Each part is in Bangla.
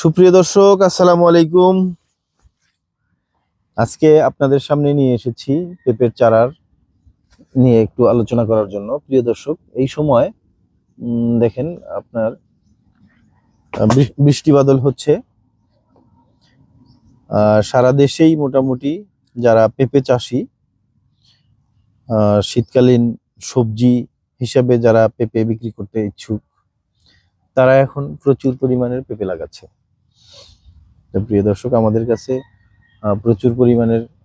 সুপ্রিয় দর্শক, আসসালামু আলাইকুম। আজকে আপনাদের সামনে নিয়ে এসেছি পেঁপের চারার নিয়ে একটু আলোচনা করার জন্য। প্রিয় দর্শক, এই সময় দেখেন আপনার বৃষ্টি বাদল হচ্ছে। সারা দেশেই মোটামুটি যারা পেঁপে চাষি, শীতকালীন সবজি হিসাবে যারা পেঁপে বিক্রি করতে ইচ্ছুক, তারা এখন প্রচুর পরিমাণের পেঁপে লাগাচ্ছে। তো প্রিয় দর্শক, আমাদের কাছে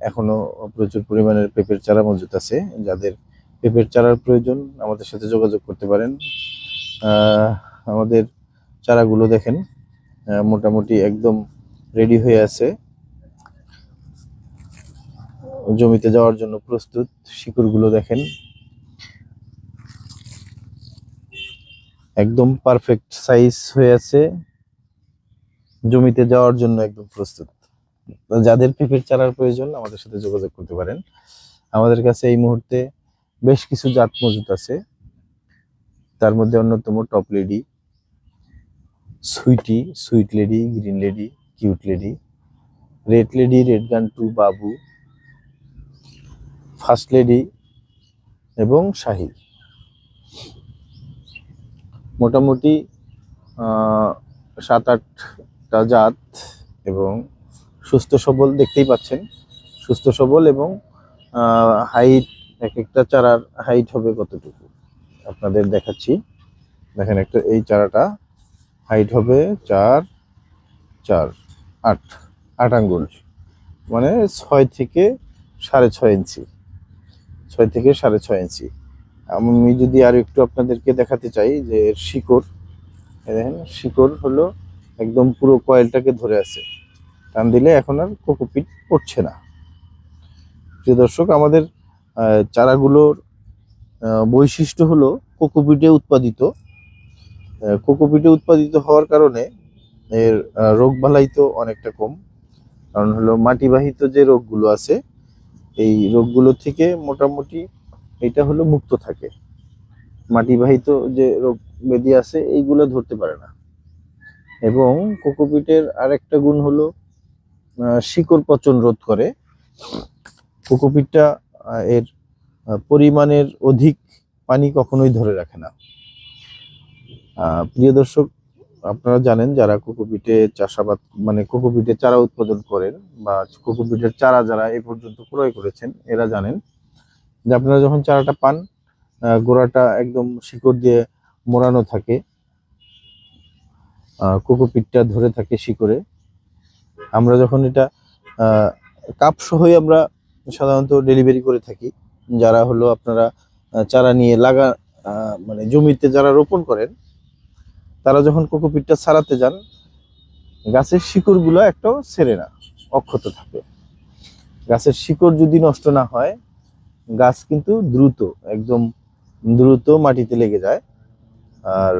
এখনো প্রচুর পরিমাণের পেঁপের চারা মজুত আছে। যাদের পেঁপের চারার প্রয়োজন আমাদের সাথে যোগাযোগ করতে পারেন। আমাদের চারাগুলো দেখেন মোটামুটি একদম রেডি হয়ে আছে, জমিতে যাওয়ার জন্য প্রস্তুত। শিকড়গুলো দেখেন একদম পারফেক্ট সাইজ হয়ে আছে, জমিতে যাওয়ার জন্য একদম প্রস্তুত। যাদের পেঁপের চারার প্রয়োজন আমাদের সাথে যোগাযোগ করতে পারেন। আমাদের কাছে এই মুহূর্তে বেশ কিছু জাত মজুত আছে। তার মধ্যে অন্যতম top lady, sweet lady, green lady, cute lady, red lady, red গান 2 বাবু, ফার্স্ট লেডি এবং শাহী। মোটামুটি 7-8টা জাত এবং সুস্থ সবল, দেখতেই পাচ্ছেন সুস্থ সবল। এবং হাইট, এক একটা চারার হাইট হবে কতটুকু আপনাদের দেখাচ্ছি। দেখেন, এই চারাটা হাইট হবে 8 আঙ্গুল, মানে 6 থেকে 6.5 ইঞ্চি। 6 থেকে 6.5 ইঞ্চি। আমি যদি আর একটু আপনাদেরকে দেখাতে চাই যে এর শিকড়, দেখেন শিকড় হলো একদম পুরো কয়েলটাকে ধরে আছে, টান দিলে এখন আর কোকোপিট পড়ছে না। প্রিয় দর্শক, আমাদের চারাগুলোর বৈশিষ্ট্য হলো কোকোপিটে উৎপাদিত হওয়ার কারণে এর রোগবালাই তো অনেকটা কম। কারণ হলো মাটিবাহিত যে রোগগুলো আছে, এই রোগগুলো থেকে মোটামুটি এটা হলো মুক্ত থাকে। মাটিবাহিত যে রোগ ব্যাধি আছে এইগুলো ধরতে পারে না। এবং কোকোপিটের আরেকটা গুণ হলো শিকড় পচন রোধ করে। কোকোপিটটা এর পরিমাণের অধিক পানি কখনোই ধরে রাখে না। প্রিয় দর্শক, আপনারা জানেন যারা কোকোপিটে চাষাবাদ, মানে কোকোপিটের চারা উৎপাদন করেন বা কোকোপিটের চারা যারা এ পর্যন্ত ক্রয় করেছেন, এরা জানেন যে আপনারা যখন চারাটা পান, গোড়াটা একদম শিকড় দিয়ে মোড়ানো থাকে, কোকোপিটটা ধরে থাকে শিকড়ে। আমরা যখন এটা কাপ সহই আমরা সাধারণত ডেলিভারি করে থাকি। যারা হলো আপনারা চারা নিয়ে মানে জমিতে যারা রোপণ করেন, তারা যখন কোকোপিটটা ছাড়াতে যান, গাছের শিকড়গুলো একটাও ছেড়ে না, অক্ষত থাকে। গাছের শিকড় যদি নষ্ট না হয়, গাছ কিন্তু একদম দ্রুত মাটিতে লেগে যায়। আর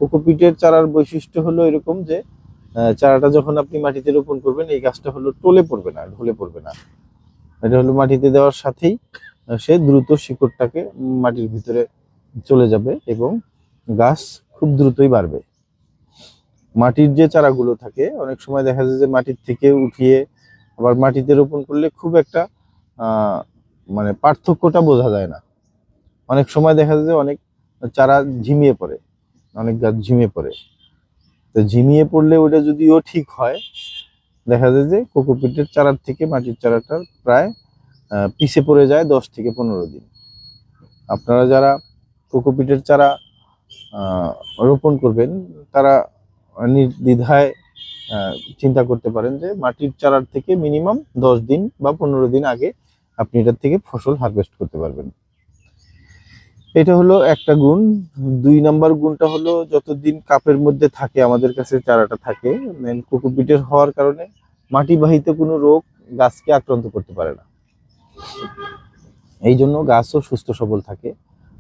কোকোপিটের চারার বৈশিষ্ট্য হলো এরকম যে চারাটা যখন আপনি মাটিতে রোপণ করবেন, এই গাছটা হলো টলে পড়বে না, ঢলে পড়বে না। এটা হলো মাটিতে দেওয়ার সাথেই সে দ্রুত শিকড়টাকে মাটির ভিতরে চলে যাবে এবং গাছ খুব দ্রুতই বাড়বে। মাটির যে চারাগুলো থাকে, অনেক সময় দেখা যায় যে মাটির থেকে উঠিয়ে আবার মাটিতে রোপণ করলে খুব একটা মানে পার্থক্যটা বোঝা যায় না। অনেক সময় দেখা যায় যে অনেক চারা ঝিমিয়ে পড়ে, অনেক গাছ ঝিমিয়ে পড়ে। তো ঝিমিয়ে পড়লে ওটা যদিও ঠিক হয়, দেখা যায় যে কোকোপিটের চারার থেকে মাটির চারাটা প্রায় পিছে পড়ে যায় 10 থেকে 15 দিন। আপনারা যারা কোকোপিটের চারা রোপণ করবেন, তারা নির্দ্বিধায় চিন্তা করতে পারেন যে মাটির চারার থেকে মিনিমাম 10 দিন বা 15 দিন আগে আপনি এটার থেকে ফসল হারভেস্ট করতে পারবেন। এটা হলো একটা গুণ। 2 নাম্বার গুণটা হলো যতদিন কাপের মধ্যে থাকে আমাদের কাছে চারাটা থাকে, কোকোপিটের হওয়ার কারণে মাটিবাহিত কোনো রোগ গাছকে আক্রান্ত করতে পারে না। এই জন্য গাছও সুস্থ সবল থাকে।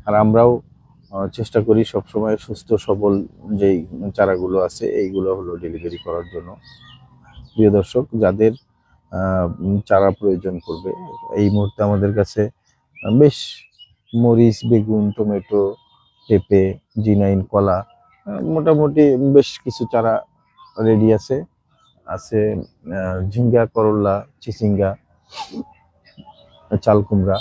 আর আমরাও চেষ্টা করি সবসময় সুস্থ সবল যেই চারাগুলো আছে এইগুলো হলো ডেলিভারি করার জন্য। প্রিয় দর্শক, যাদের চারা প্রয়োজন করবে, এই মুহূর্তে আমাদের কাছে বেশ মরিচ, বেগুন, টমেটো, পেঁপে, G9, কলা, মোটামুটি বেশ কিছু চারা রেডি আছে। আছে ঝিঙ্গা, করল্লা, চিচিঙ্গা, চাল কুমড়া।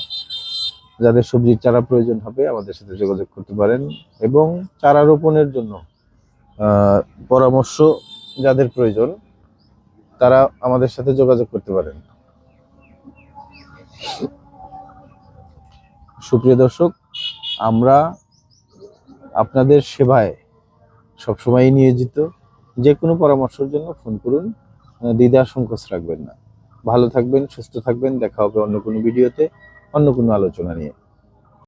যাদের সবজির চারা প্রয়োজন হবে আমাদের সাথে যোগাযোগ করতে পারেন, এবং চারা রোপণের জন্য পরামর্শ যাদের প্রয়োজন তারা আমাদের সাথে যোগাযোগ করতে পারেন। সুপ্রিয় দর্শক, আমরা আপনাদের সেবায় সবসময় নিয়োজিত। যে কোনো পরামর্শের জন্য ফোন করুন, দ্বিধা সংকোচ রাখবেন না। ভালো থাকবেন, সুস্থ থাকবেন। দেখা হবে অন্য কোনো ভিডিওতে, অন্য কোনো আলোচনা নিয়ে।